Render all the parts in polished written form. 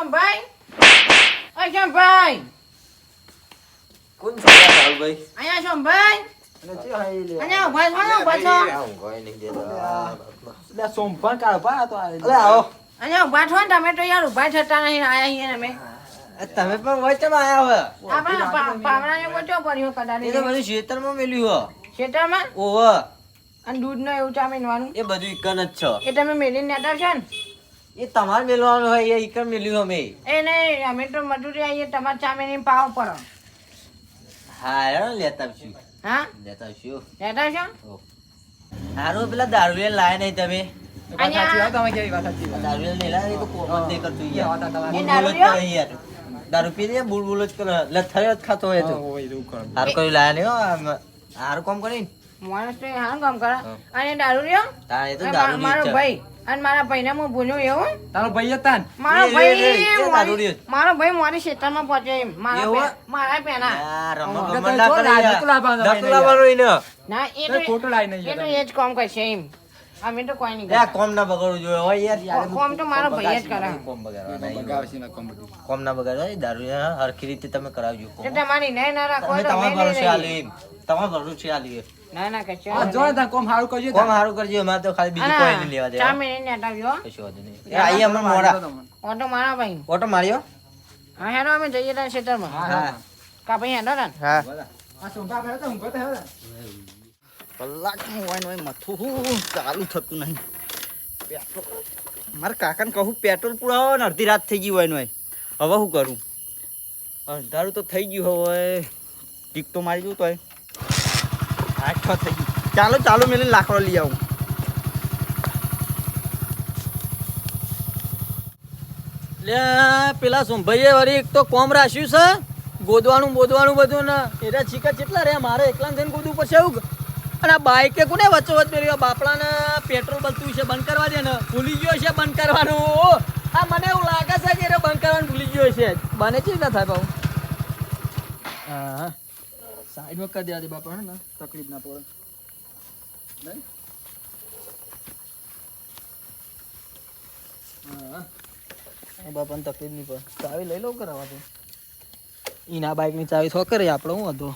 શંભાઈ ઓય શંભાઈ કોણ છે ભાઈ? અહીંયા શંભાઈ અને જે હાઈ લે અહીંયા ઉભા છો ઉભા છો હું કોઈ નહીં દેતા. લે સોમપણ કાઢ પા તો અલે આવો. અહીંયા ઉભા છો ને તમે તો યાર ઉભા થતા નહીં આયા છીએ અમે તમે પણ વચમાં આયા હોય. આપણા પાવડાને વચ્ચો પડ્યો એ તો કદાચ બધું ખેતરમાં મેલ્યું હો. ખેતરમાં ઓહો. અને દૂધનો એવું ચા મેળવાનું એ બધું ઈકન જ છે. એ તમે મેલીને નેતા છો ને એ તમારે મેલવાનું હોય એ ઈકન મેલ્યું અમે. એ નહીં અમે તો મજૂરી આવીએ તમારે ચા મેલીને પાવ પડો હા હેડો લેતા આવશું. હા લેતા આવશું. નેતા છો ઓહ. હારું પેલા દારૂ લાયા નહીં તમે. અહીંયા તમે કેવી વાત સાચી દારૂ નહીં લાયા એ તો કોમ જ નહીં કરતું યાર. એ બુલબુલ જ દારૂ કરે યાર. દારૂ પી લે બુલબુલ જ કરે. લથડિયો જ ખાતો હોય તો. હોય એવું કર હારું કર્યું લાયા નહીં હો. હારું કામ કરીને. માણસ તો હારું કામ કરે અને દારૂ રહ્યો તારે એ તો દારૂ ની મારો ઈચ્છા. ભાઈ અને મારા ભાઈને હું ભૂલ્યો એવું તારો ભાઈ હતા ને મારો લે, ભાઈ લે, લે, દારૂ મારી- રહ્યો. મારો ભાઈ મારી ક્ષેત્રમાં પહોંચે એમ. મારા એવું? પે- મારા પેલા યાર, રમત ઓહો. ગમત ના કરે યાર. નતું લાવવાનું નતું લાવવાનું એને. ના એ તો ખોટું લાઈ નહીં એ તો એ જ કામ કરશે એમ અમે તો કોઈ નહીં યાર, કરતા. કોમ ના બગાડવું જોઈએ હોય યાર. કોમ તો મારો ભાઈ જ કરે કોમ બગાડવાના નહીં. બગાવશે ના કોમ બધું કોમ ના બગાડવા એ દારૂ યાર, હરખી રીતે તમે કરાવજો કોમ. તો તમારી નહીં ના રાખો તમે તો તમારા અમે લઈ ભરોસે આલ્યું લઈએ. એમ. તમારા ભરોસે આલ્યું એમ. ના ના કશો આ જો તા કોમ હારું કરજો કોમ હારું કરજો અમારે તો ખાલી બીજું કોઈ નહીં લેવા ચા દેવા. મેળીને હટાવજો કશું વાંધો નહીં. એ આઈએ અમે મોડા. ઓટો મારા ભાઈ ઓટો માર્યો? હા હેડો અમે જઈએ તારા ક્ષેત્રમાં હા. કા ભાઈ હેડો ને હા. આ સોમપા ભરે તો હું કહે હે કલાકનું હોય ને હોય મથું હું ચાલુ થતું નહીં પેટ્રોલ મારા કાકાને કહું પેટ્રોલ પુરાવો ને અડધી રાત થઈ ગઈ હોય ને હોય હવે શું કરું અંધારું તો થઈ ગયું હવે ટીક તો મારી જવું તો 8 થઈ ગયું ચાલો ચાલો મેલે લાકડો લઈ આવું લે પેલા સોમભાઈએ વળી એક તો કોમ રાખ્યું છે ગોદવાનું બોદવાનું બધું ને એરા ચીકા કેટલા રે મારે એકલા થઈને ગોદવું પડશે એવું અને આ બાઈકે કોને વચ્ચોવચ પેલી બાપડાને પેટ્રોલ બલતું છે બંધ કરવા દે ને ભૂલી ગયો છે બંધ કરવાનું આ મને એવું લાગે છે કે એ બંધ કરવાનું ભૂલી ગયો છે બને છે ના થાય બાબુ હા સાઈડમાં કરી દેવા દે બાપા ને તકલીફ ના પડે નહીં હા બાપાને તકલીફ નહીં પડે ચાવી લઈ લઉં કરાવવા તો એના બાઈકની ચાવી થો કરે આપણે હું હતો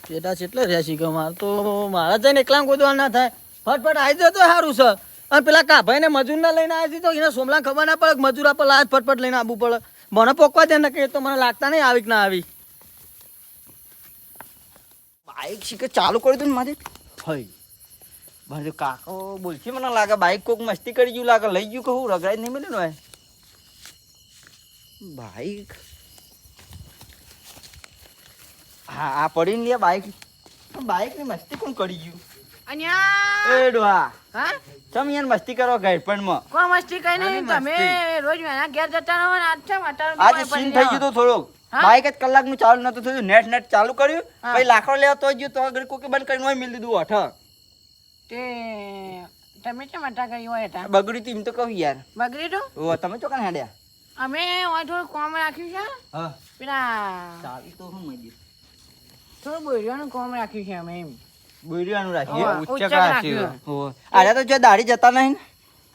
પેટા કેટલે રહ્યા છે કે મારે તો મારા જઈને એકલા ગોદવા ના થાય ફટફટ આવી જાય તો સારું છે અને પેલા કાભાઈ ને મજૂર ના લઈને આવી તો એને સોમલા ખબર ના પડે મજૂર આપણે લાજ ફટફટ લઈને આવવું પડે મને પોકવા દે ને કે તો મને લાગતા નહીં આવી કે ના આવી બાઈક શીખે ચાલુ કરી દઉં ને મારે હોય બાજુ કાકો બોલશે મને લાગે બાઈક કોક મસ્તી કરી ગયું લાગે લઈ ગયું કહું રગડાઈ નહીં મળ્યું ને બાઈક હા આ પડીને લે બાઈક બાઈક ની મસ્તી કોણ કરી ગયું અહીંયા એ ડોહા હા ચમ યાર મસ્તી કરો ગાઈડપણમાં કોઈ મસ્તી કઈ નહીં તમે રોજ વેલા ઘેર જતા રહો ને આજ છે અટાણું આજે સીન થઈ ગયું તો થોડોક હા? બાઈક જ કલાકનું ચાલુ નતું થયું નેટ ચાલુ કર્યું હા. પછી લાકડો લેવા તો ગયું તો આગળ કોકે બંધ કરીને ઓય મેલ દીધું હઠ તે તમે કેમ અટા ગઈ હોય હતા બગડ્યું તું એમ તો કહું યાર બગડી તો ઓ તમે ચોકન હેડ્યા અમે હોય થોડું કોમ રાખ્યું છે હા પેલા ચાવી તો હું મળી થોડું બોર્યોનું કોમ રાખ્યું છે અમે એમ બોર્યાનું હોવે, રાખીએ ઉચ્ચક રાખ્યું ઓ આરે તો જો દાઢી જતા નહીં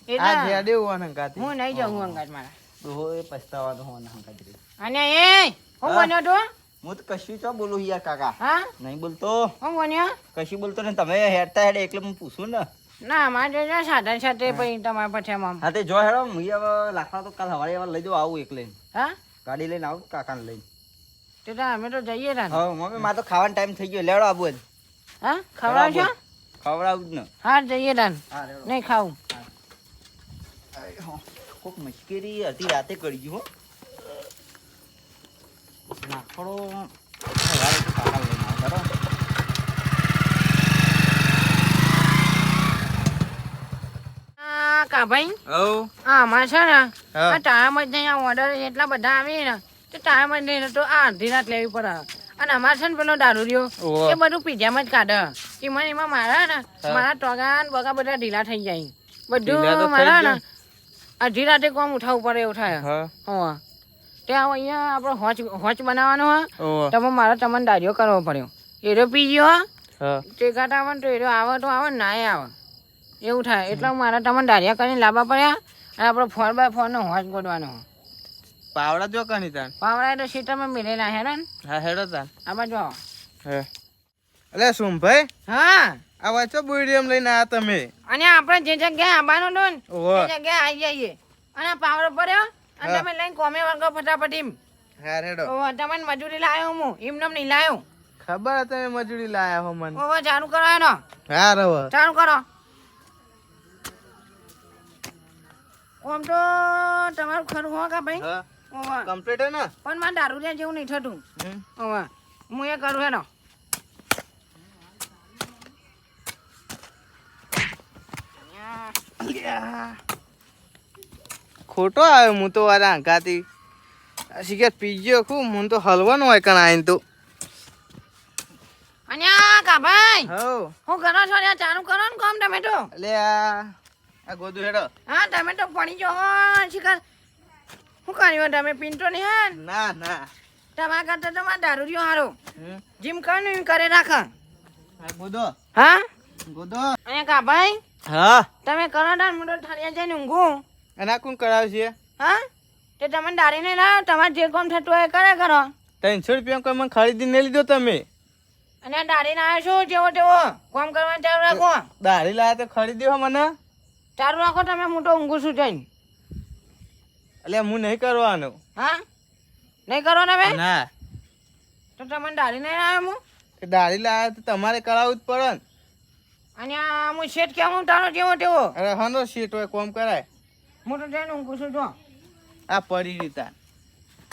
ને એટલે દેવું અંગાતી. હું નહીં જાઉં અંગાત મારા ઓહો એ પસ્તાવાનો હો ના હંકાજી અને એ હું હા? બન્યો તો હું તો કશું ચો બોલું યાર કાકા હા નહીં બોલતો હું બન્યો કશું બોલતો ને તમે હેડતા હેડે એટલે હું પૂછું ને ના મારે જો સાધન સાથે પછી તમારા પછી આમ હા તે જો હેડો હું હવે લાકડા તો કાલ હવારે હવે લઈ દઉં આવું એક લઈને હા ગાડી લઈને આવું કાકાને લઈને તે તો અમે તો જઈએ તા ને. હા મમ્મી મારે તો ખાવાનો ટાઈમ થઈ ગયો લેવડો આવું જ હા ખવડાવશો ખવડાવું જ ને હા જઈએ તા ને. હા લેવડો નહીં ખાવું કોક મુશ્કેલી અડધી રાતે કરી ગયું હો લાકડો હવારે તો કાકા લઈને આવતા રહો. આ કાભાઈ હઉ. આ અમારે છે ને હા. આ ટાઈમ જ નહીં આ ઓર્ડર એટલા બધા આવે ને તે ટાઈમ જ નહીં તો આ અડધી રાત લેવી પડે અને અમારે છે ને પેલો દારૂ રહ્યો ઓહો. એ બધું પીજામાં જ કાઢે એમાં મારા ને મારા ટોગા ને બગા બધા ઢીલા થઈ જાય ઢીલા તો બધું થઈ મારા ને જાય. અડધી રાતે કોમ ઉઠાવવું પડે એવું થાય હા. હા ત્યાં અહીંયા આપણો હોચ બનાવવાનો હોય ઓહો. તો મારે તમને દાડીઓ કરવો પડ્યો એરો પી ગયો હા. તે ઘાટ આવે ને તો એરો આવે તો આવે ને ના આવે એવું થાય એટલે મારા તમને દાડિયા કરીને લાવવા પડ્યા અને આપણો 4x4 નો હોજ ગોડવાનો. પાવડા જો કની તાન પાવડા તો ક્ષેત્રમાં મેલેલા હે ને. હા હેડો તાન આ બાજુ આવો. હે અલે સુમભાઈ હા આ વાચો બોડીએમ લઈને આયા તમે અને આપણે જે જગ્યાએ આવવાનું હતું ને ઓહો એ જગ્યાએ આવી જઈએ અને પાવડો પડ્યો અને હા. તમે લઈને કોમે વર્ગો ફટાફટ એમ. હા હેડો ઓહો તમને મજૂરી લાવ્યો હું એમને નહીં લાવ્યો. ખબર હે તમે મજૂરી લાયા હો મને ઓહો ચાલુ કરો એનો. હા રવ ચાલુ કરો. આમ તો તમારું ખરું હો કા ભાઈ. હા ઓહો કમ્પ્લીટ હે ને પણ મારે દારૂડિયા જેવું નહીં થતું. ઓહો હું એ કરું હેનો. ખોટો આવ્યો હું તો વારા આંકાતી શીખે પીજો ખૂબ હું તો હલવાનું હોય કણ આઈને તો અને આ કા ભાઈ હો હું કરો છો ને ચાલુ કરો ને કામ ટમેટો. અલે આ ગોદુ હેડો હા ટમેટો પડી ગયો હો શિકાર. શું કર્યું તમે પિન્ટો નહીં હે ના ના તમારા કરતા તમારે દારૂડિયો હારો હમ. જીમ કરીને એમ કરે રાખે. આ ગોદો હા ગોદો અને કા ભાઈ હા તમે કરો ને મોટો ઠારિયા જઈને ઊંઘું. અને આ કોણ કરાવશે હા તે તમે દારીને લાવો તમારે જે કામ થતું હોય એ કરે કરો. 300 રૂપિયા કોઈ મને ખરીદી નહીં લીધો તમે અને આ દારીને આવ્યો છો જેવો તેવો કામ કરવાનું ચાલુ રાખો. દાઢી લાયા તો ખરીદી હો મને ચાલુ રાખો તમે મોટો ઊંઘું છું જઈને. એટલે હું નહીં કરવાનું હા નહીં કરો તમે ના તો તમે દારીને આવ્યો હું. દાઢી લાયા તો તમારે કરાવવું જ પડે ને અને આ હું શેઠ કેવું તારો જેવો તેવો અરે હનો સીટ હોય કોમ કરાય મોટો જઈને ઊંઘું છું જો. આ પડી રીતા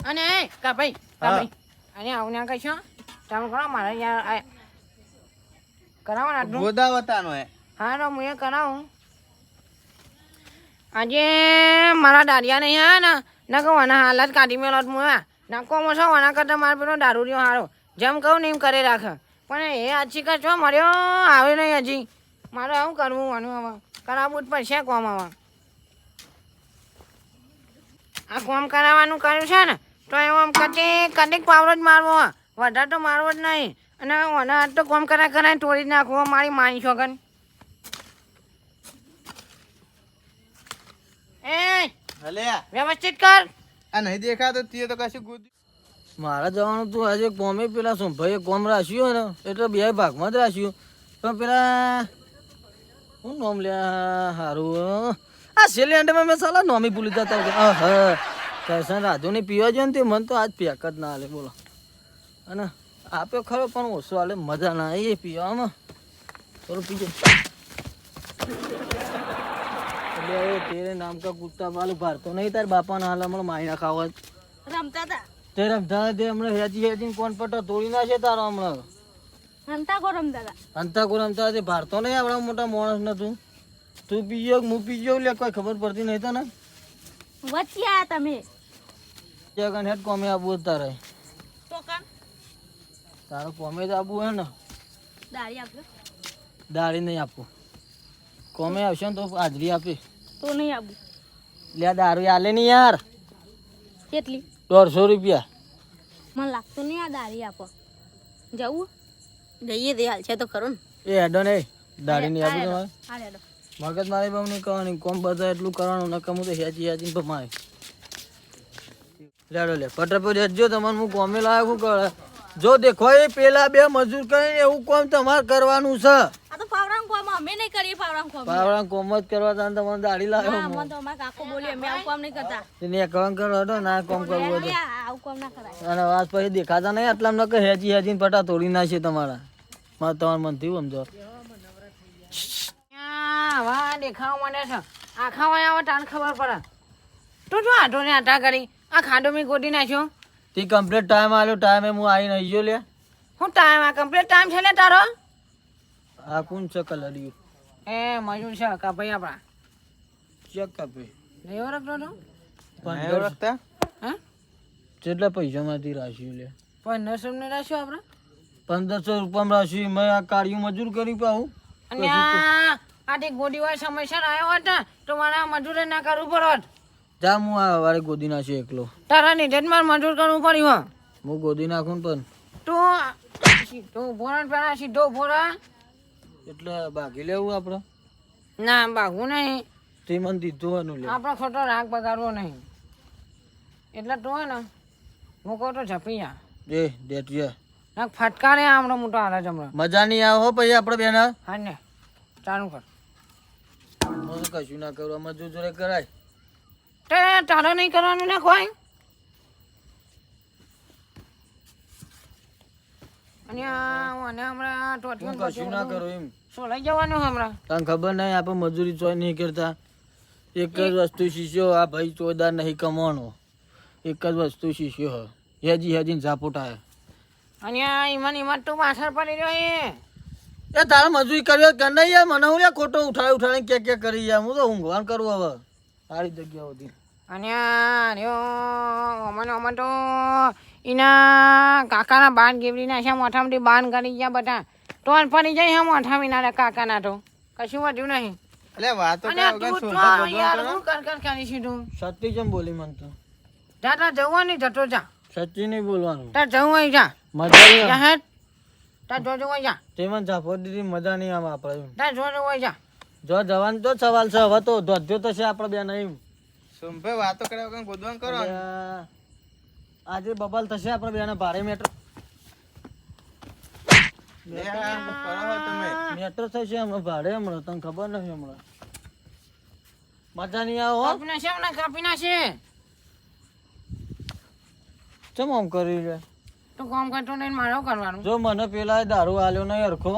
અને એ કા ભાઈ હા. અને આવું ના કહીશો તમે કરો મારે યાર આ કરાવો ને આટલું. ગોદાવતાનો હે હા તો હું એ કરાવું. આજે મારા દાડિયા નહીં હા ને ના કહું આના હાલત કાઢી મેલો હું નાખો મસો આના કરતા મારે પેલો દારૂડિયો હારો જેમ કહું ને એમ કરે રાખે પણ એ આછી કર છો મર્યો આવે નહીં હજી. મારે આવું કરવું આનું હવે કરાવવું જ પડશે કોમ હવે. આ કોમ કરાવવાનું કર્યું છે ને તો એમ આમ કદીક પાવડો જ મારવો વધારે તો મારવો જ નહીં. અને ઓના હાથ તો કોમ કરાય તોડી જ નાખવો મારી માની છોકન. એ હલે વ્યવસ્થિત કર. આ નહીં દેખાતો તે તો કશું ગુદ મારા જવાનું તું આજે કોમે પેલા સોમભાઈએ કોમ રાખ્યું ને એટલે બે ભાગમાં જ રાખ્યું પણ પેલા હું નોમ લ્યા હારું આ સિલિન્ડરમાં મેં સાલા નોમી ભૂલી જતા હા કૈસા રાધુ ને પીવા જોઈએ ને તે મને તો આજ પેક જ ના હાલે બોલો. અને આપ્યો ખરો પણ ઓછો હાલે મજા ના આવી પીવામાં થોડું પીજો. એટલે તેરે નામ કા કુત્તા વાલું ભારતો નહીં તાર બાપાના હાલ હમણાં માયના ખાવા રમતા હતા તે રમતા તે હમણાં હેજી કોણ પટ્ટો તોડી નાખે તારો હમણાં હંતા કો રમતા હતા અંતાકુ રમતા તે ભારતો નહીં આપણા મોટા માણસ ને તું પીજો હું પીજો લે કોઈ ખબર પડતી નહીં તને વચ્ચે આયા તમે જગન હેડ કોમે આવવું જ તારે તો કામ તારો કોમે જ આવવું હે ને દાડી આપજો દાળી નહીં આપવું કોમે આવશે ને તો હાજરી આપી તો નહીં આવું લે દારૂ આલે નહીં યાર કેટલી 150 રૂપિયા મને લાગતું નહીં આ દાડી આપો જવું જઈએ તે હાલ છે તો ખરો ને એ હેડો નહીં દાળી નહીં આપી તમારે હાલ હેડો મગજ મારી બહુ નહીં કરવાની કોમ બધા એટલું કરવાનું નકમ હું તો હેચી ભમાય લેડો લે ફટાફટ હેચજો તમારે હું કોમે લાવ્યો શું કરે જો દેખો એ પેલા બે મજૂર કરીને એવું કોમ તમારે કરવાનું છે આ તો પાવરામ કોમ અમે નહીં કરીએ પાવરામ કોમ પાવડા કોમ જ કરવા તાને તમારે દાઢી ના લાવ્યો મને તો અમારા કાકો બોલી અમે આવું કામ નહીં કરતા એને કામ કરો હતો ના કોમ કરવું હતું આવું કામ ના કરાય અને વાત પછી દેખાતા નહીં આટલા નકે હેચી હેચીને પટા તોડી નાખશે તમારા મારે તમારે મન થયું સમજો વાહ દેખાવા માંડે છે આખા વાય આવે તાને ખબર પડે. તું જો આટો ને આટા કરી આ ખાડો મેં ગોટી નાખ્યો. તે કમ્પ્લીટ ટાઈમ આવ્યો ટાઈમે હું આવીને આવી ગયો લે શું ટાઈમ આ કમ્પ્લીટ ટાઈમ છે ને તારો. આ કોણ છે કલરિયું એ મજૂર છે કા ભાઈ આપણા ચેક કાપે નહીં ઓળખતો તો. નહીં ઓળખતા હા કેટલા પૈસામાંથી રાખ્યું લે 1500 ને રાખ્યો આપણે. 1500 રૂપિયામાં રાખ્યું મેં આ કાળિયું મજૂર કરી પાઉં અને આથી ગોડી હોય સમયસર આવ્યો હોત ને તો મારા મજૂરે ના કરવું પડત. જા હું આ વારે ગોદી નાખ્યું એકલો તારા લીધે જ મારે મજૂર કરવું પડ્યું. હું ગોદી નાખું ને પણ તું સીધો ભોરા પેલા સીધો ભોરા એટલે ભાગી લેવું આપણે ના બાગું નહીં તે મને દીધું હનું લે આપણો ખોટો રાગ બગાડવો નહીં એટલે તું હોય ને મૂકો તો ઝપી જા એ ડેટિયા ના ફટકારે આમનો મોટો હાલે જમણો મજા નહીં આવે હો પછી આપણે બેન હા ને ચાલુ કર હું કશું ના કરું આમાં જોડે કરાય તે તારે નહીં કરવાનું ને કોઈ અને અને હમણાં હું કશું ના કરું એમ શું લઈ જવાનું હમણાં તને ખબર નહીં આપણે મજૂરી ચોય નહીં કરતા એક જ વસ્તુ શીખ્યો આ ભાઈ ચોદાર નહીં કમાવાનો એક જ વસ્તુ શીખ્યો હ હેજીને ઝાપોટા અને ઈમાન તું પાછળ પડી રહ્યો એ તારે મજૂરી કર્યો કે નહીં યાર મને હું યાર ખોટો ઉઠાડીને કે કરી યાર હું તો ઊંઘવાન કરું હવે સારી જગ્યા હતી અને અમન તો એના કાકાના બાન ગેવડીના છે મોઠામાંથી બાન કરી ગયા બધા તો પડી જાય હે મોઠા મીના કાકાના તો કશું વધ્યું નહીં એટલે વાતો અને કર્યા વગર તું શું તો ભગવાન યાર કરો? હું કર કરી છું તું સત્ય કેમ બોલી મને તો જા જવું નહીં જતો જા સચ્ચી નહીં બોલવાનું તાર જવું હોય જા મજા નહીં જા હેડ તાર જો હોય જા તે મને ઝાપો દીધી મજા નહીં આવે આપણે તાર જો હોય જા જો જવાનું તો સવાલ છે હવે તો ધોધ્યો તો છે આપણે બે નહીં સોમભાઈ વાતો કર્યા વગર ગોદવાન કરો આજે બબાલ થશે આપણે બેને ભારે મેટર લે આ કરો હો તમે મેટર થશે હમણાં ભાડે હમણાં તને ખબર નથી હમણાં મજા નહીં આવે હો કાપી નાખે હમણાં કાપી નાખે ચમ આમ કરી લે તું કામ કરતો નહીં મારો કરવાનું જો મને પેલા દારૂ આલ્યો નહીં હરખો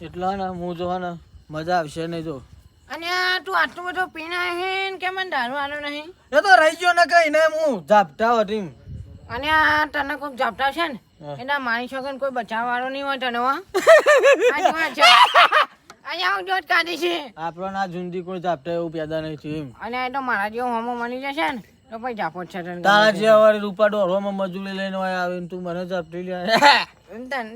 એટલા ને હું જો ને મજા આવશે નહીં જો અને તું આટલું બધું પીને આવ્યો હે ને કે મને દારૂ આલ્યો નહીં એ તો રહી ગયો ને કઈ ને હું ઝાપટા હતી અને આ તને કોઈ ઝાપટા છે ને એના મારી છોકરાને કોઈ બચાવ વાળો નહીં હોય તને વા અહીંયા આવજો જ કાઢી છે આપણો ના જુંદી કોઈ ઝાપટા એવું પેદા નહીં થયું એમ અને એ તો મારા જેવો હોમો મળી જશે ને તો પછી ઝાપો જ છે તને તારા જે વાળી રૂપા ડોરમાં મજૂરી લઈને આવે ને તું મને ઝાપટી લે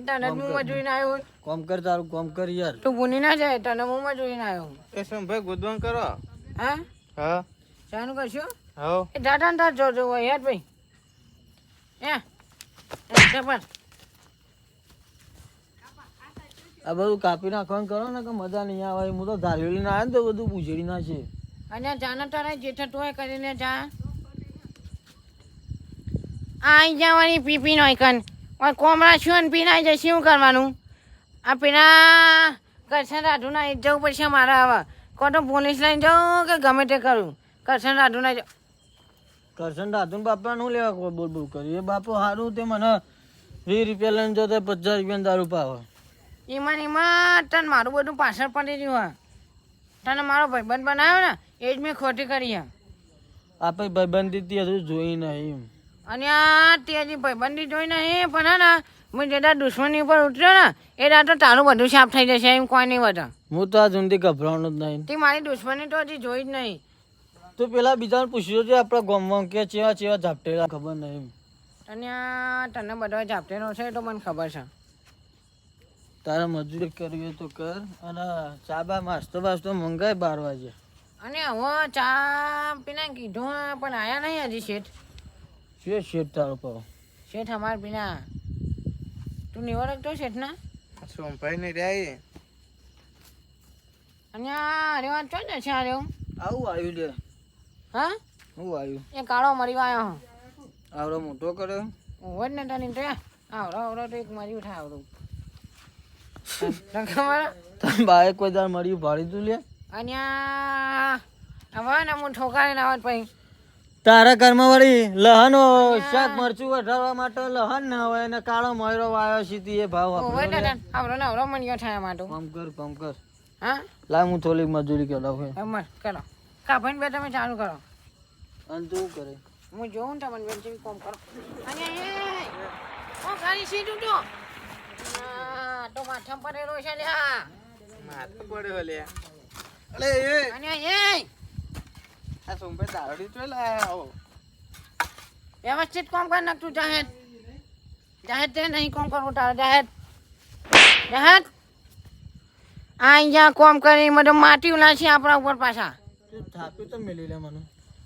તને હું મજૂરીને આવ્યો કોમ કર તારું કોમ કર યાર તું ભૂલી ના જાય તને હું મજૂરીને આવ્યો એ સોમભાઈ ગોદવાન કરો હા હા શાનું કરશું હો એ દાદા ને તાર જોજો હોય યાર ભાઈ પણ આ બધું કાપી નાખવાનું કરો ને કે મજા નહીં આવે હું તો ધારેલી ના આવે ને તો બધું પૂછેડી ના છે અને જાને તારે જેઠે તોય કરીને જા આઈ જવાની પીપી નો કન ઓય કોમરા છું ને પીનાઈ જશે શું કરવાનું આ પીના કરશન રાધુ ના જવું પડશે મારે હવે કો તો પોલીસ લઈને જાઉં કે ગમે તે કરું કરશન રાધુ ના કરશન દાદુ બાપા નું લેવા બોલ બોલ કરી એ બાપો સારું તે મને 20 રૂપિયા લઈને જો 50 રૂપિયા દારૂ પાવે એમાં તને મારું બધું પાછળ પડી રહ્યું હા તને મારો ભાઈબંધ બનાવ્યો ને એ જ મેં ખોટી કરી હા આપણે ભાઈબંધી હતી હજુ જોઈ નહીં અને આ તે હજી ભાઈબંધી જોઈ નહીં પણ હા ને હું જેટલા દુશ્મની ઉપર ઉતર્યો ને એ દાદ તો તારું બધું સાફ થઈ જશે એમ કોઈ નહીં બધા હું તો આ જુંદી ગભરાવાનું જ નહીં તે મારી દુશ્મની તો હજી જોઈ જ નહીં તું પેલા બીજાને પૂછ્યું છે આપણા ગામમાં કે ચેવા ચેવા ઝાપટેલા ખબર નહીં અને આ તને બધો ઝાપટેલો છે એ તો મને ખબર છે તારે મજૂરી કરવી હોય તો કર અને ચા બા નાસ્તો બાસ્તો મંગાય 12 વાગે અને હવે ચા પીને કીધું પણ આયા નહીં હજી શેઠ શું શેઠ તારો પાવ શેઠ અમાર પીના તું નહીં ઓળખતો શેઠ ના સોમભાઈ ને રહ્યા અને આ અરે વાત ચો છે અરે આવું આવ્યું લે હા હું આવ્યું એ કાળો મરી આવ્યો આવડો મોટો કર્યો હોય જ ને તને તો આવડો આવડો તો એક મરી ઉઠા આવડું ખબર તાર બાએ કોઈ દાર મળ્યું ભાડી તું લે અને હવે ને હું ઠોકારીને આવત પછી તારા ઘરમાં વળી લહનો શાક મરચું વધારવા માટે લહન ના હોય અને કાળો મયરો વાયો સીધી એ ભાવ હોય ને તને આવડો ને આવડો મણ્યો થાય માટું કામ કર હા લાવ હું થોડીક મજૂરી કરાવ હે અમર કરો કાભાઈને બે તમે ચાલુ કરો અને તું કરે હું જોઉં ને તમને બેન જેવી કોમ કરો અને ઓ ગાડી સીધું તો તો માથામાં પડેલો છે લ્યા માથું પડ્યો લે અલે એ અને આ સોમભાઈ દારૂડી તો લાયા આવો વ્યવસ્થિત કામ કર નાખતું જાહેર જાહેર તે નહીં કામ કરવું તારે જાહેર જાહેર અહીંયા કામ કરી મને માટી ઉલાસી આપણા ઉપર પાછા તું થાપી તો મેલી લે મને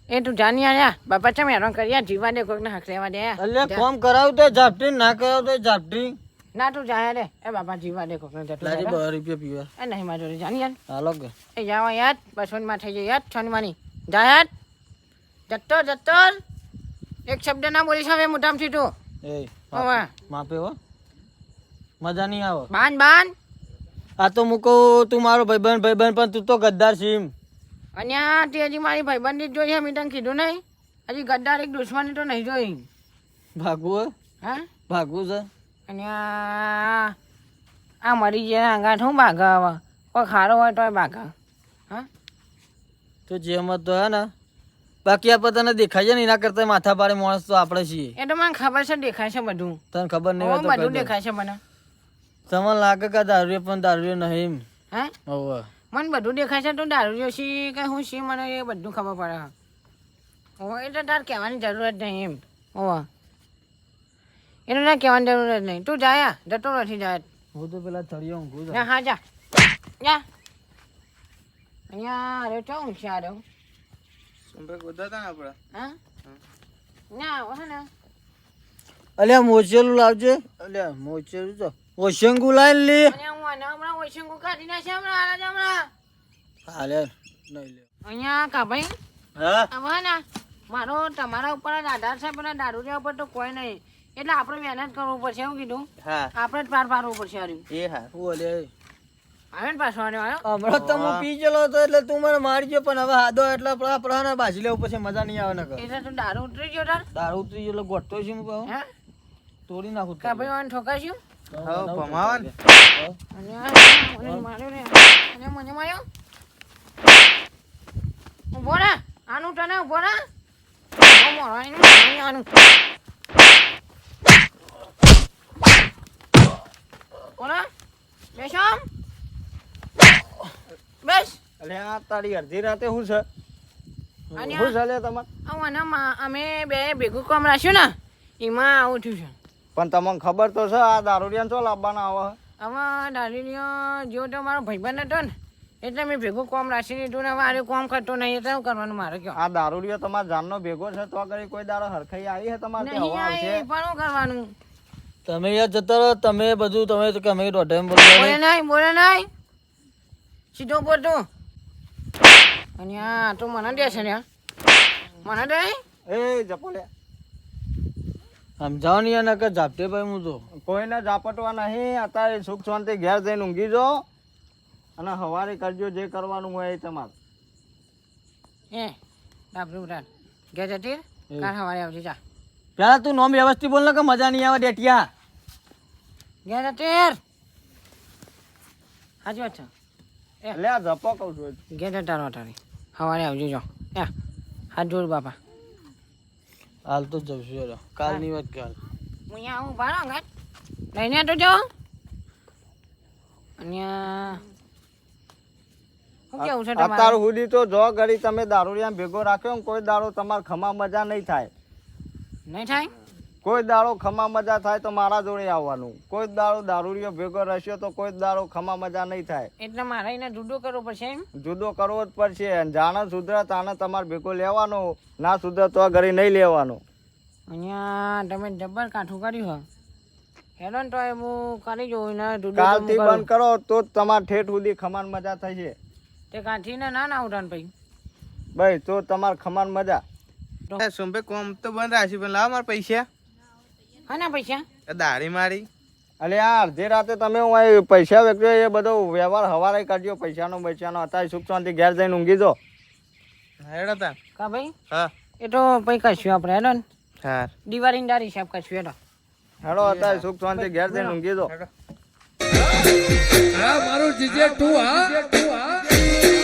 એ તું જાણી આયા બાપા ચમ હેરાન કર્યા જીવા દે કોઈકને હક રહેવા દે અલ્યા કોમ કરાવ તો ઝાપટી ના કરાવ તો ઝાપટી ના તું જાય રે એ બાપા જીવા દે કોકને જતું લાજી રહે. 2 રૂપિયા પીવા એ નહીં મારી જોડે જાની યાર હાલો કે એ જાવા યાર બસોનમાં થઈ જાય યાર છોનવાની જા યાર જતો જતો એક શબ્દ ના બોલીશ હવે મોટામથી તું એ હવે માપે હો મજા નહીં આવે બાન આ તો મૂકો તું મારો ભાઈબંધ પણ તું તો ગદ્દાર સીમ અને આ તે હજી મારી ભાઈબંધી જ જોઈ મેં તને કીધું નહીં હજી ગદ્દાર એક દુશ્મની તો નહીં જોઈ ભાગવું હા ભાગવું છે અને આ મરી જાય આંગાઠ હું ભાગા હવે કોઈ ખારો હોય તોય ભાગા હા તો જેમ તો હે ને બાકી આપણે તને દેખાય છે ને એના કરતા માથા પાડે માણસ તો આપણે છીએ એ તો મને ખબર છે દેખાય છે બધું તને ખબર નહીં ઓ, હોય તો બધું કહી દે. દેખાય છે મને તમને લાગે કે દારૂ પણ દારૂ નહીં હા હવે મને બધું દેખાય છે તું દારૂ જોશી કે હું શી મને એ બધું ખબર પડે ઓ એ તો તાર કહેવાની જરૂર જ નહીં એમ ઓ એનું ના કહેવાની જરૂર જ નહીં તું જાય જતો નથી જાય હું તો પેલા થળિયો ઊંઘું છું. હા જા જા અહીંયા અરે ચો ઊંઘ્યા રહ્યો સુંભાઈ ગોદાતા ને આપડા હા ના હે ને અલ્યા મોચેલું લાવજે અલ્યા મોચેલું તો ઓશંગુ લાઈન લે અને હું આને હમણાં ઓછું કાઢી નાખશે હમણાં આલા જ હમણાં હાલે નહીં લે અહીંયા કાભાઈ હા હવે ને મારો તમારા ઉપર જ આધાર છે પણ દારૂડિયા ઉપર તો કોઈ નહીં એટલે આપણે મહેનત કરવું પડશે એવું કીધું હા આપણે જ પાર પાડવું પડશે હર્યું એ હા હું લે આવે ને પાછો આવ્યો હમણાં તો હું પી ગયેલો હતો એટલે તું મને મારી ગયો પણ હવે હાદો એટલે પ્રહાને બાજી લેવું પછી મજા નહીં આવે ને એટલે તું દારૂ ઉતરી ગયો તાર દારૂ ઉતરી ગયો એટલે ગોઠતો છે હું કહું હે તોડી નાખું કાભાઈ વાને ઠોકાશ્યું હા ભમાવા ને અને મને માર્યો ને અને મને માર્યો ઉભો રે આનું તને ઉભો રે આનું ઓલા બેસ આમ બેસ અલ્યા તારી અડધી રાતે શું છે અને શું ચાલે તમારે આવાના અમે બે ભેગું કામ રાખ્યું ને એમાં આવું થયું છે પણ તમને ખબર તો છે આ દારૂડિયાને ચો લાવવાના આવે હવે દાદીનો જેવો તો મારો ભાઈબંધ હતો ને એટલે મેં ભેગું કોમ રાખી દીધું ને હવે આરે કોમ કરતો નહીં એટલે શું કરવાનું મારે કયો આ દારૂડિયો તમારા જાનનો ભેગો છે તો કરી કોઈ દાડો હરખાઈ આવી છે તમારે ત્યાં નહીં હવા આવશે આવી પણ શું કરવાનું તમે યાર જતા રહો તમે બધું તમે તો અમે દોઢ બોલે નહીં સીધો બોલ તું અને આ તું મને દે છે ને મને દે એ જપોલે સમજાવો ને યાર નકર ઝાપટે ભાઈ હું તો કોઈને ઝાપટવા નહીં અત્યારે સુખ શાંતિ ઘેર જઈને ઊંઘી જાઓ અને સવારે કરજો જે કરવાનું હોય એ તમારે એ ડાબરું ઉડાડ ઘેર જતી કાલ સવારે આવજે જા પેલા તું નોમ વ્યવસ્થિત બોલ ને કે મજા નહીં આવે ડેટિયા ઘેર જતી હાજી વાત છે એટલે આ જપો કહું છું ઘેર જતા રહો તારી સવારે આવજો જો એ હાથ જોડ બાપા હાલ તો જવશું યાર કાલની વાત કાલ હું અહીંયા આવું બાર ઘાટ લઈને તો જાઓ અને શું કેવું છે અત્યાર તમારે સુધી તો જો ઘડી તમે દારૂડિયા ભેગો રાખ્યો ને કોઈ દાડો તમારે ખમા મજા નહીં થાય નહીં થાય કોઈ દાડો ખમા મજા થાય તો મારા જોડે આવવાનું કોઈ દાડો દારૂડિયો ભેગો રહેશો તો કોઈ દાડો ખમા મજા નહીં થાય એટલે મારે એને જુદો કરવો પડશે એમ જુદો કરવો જ પડશે અને જાણે સુધરે તાને તમારે ભેગો લેવાનો ના સુધરે તો ઘરે નહીં લેવાનો અહીંયા તમે જબ્બર કાઠું કર્યું હો હેડો ને તો એ હું કરી જોઉં ને જુદો કાલથી બંધ કરો તો જ તમારે ઠેઠ સુધી ખમાન મજા થશે તે કાઠીને ના ઉઠાણ પછી ભાઈ તો તમારે ખમાન મજા સુંભાઈ કોમ તો બંધ રાખ્યું પણ લાવ મારા પૈસા હા પૈસા આ દાઢી મારી અલે આ અડધી રાતે તમે હું અહીં પૈસા વેચો એ બધો વ્યવહાર હવારે કરજો પૈસાનો અત્યારે સુખ શાંતિ ઘેર જઈને ઊંઘી જો હેડો તા કા ભાઈ હા એ તો પછી કશું આપણે હેડો ને હા દિવાળીની દારી હિસાબ કશું હેડો હેડો અત્યારે સુખ શાંતિ ઘેર જઈને ઊંઘી જો મારું જીજે તું હા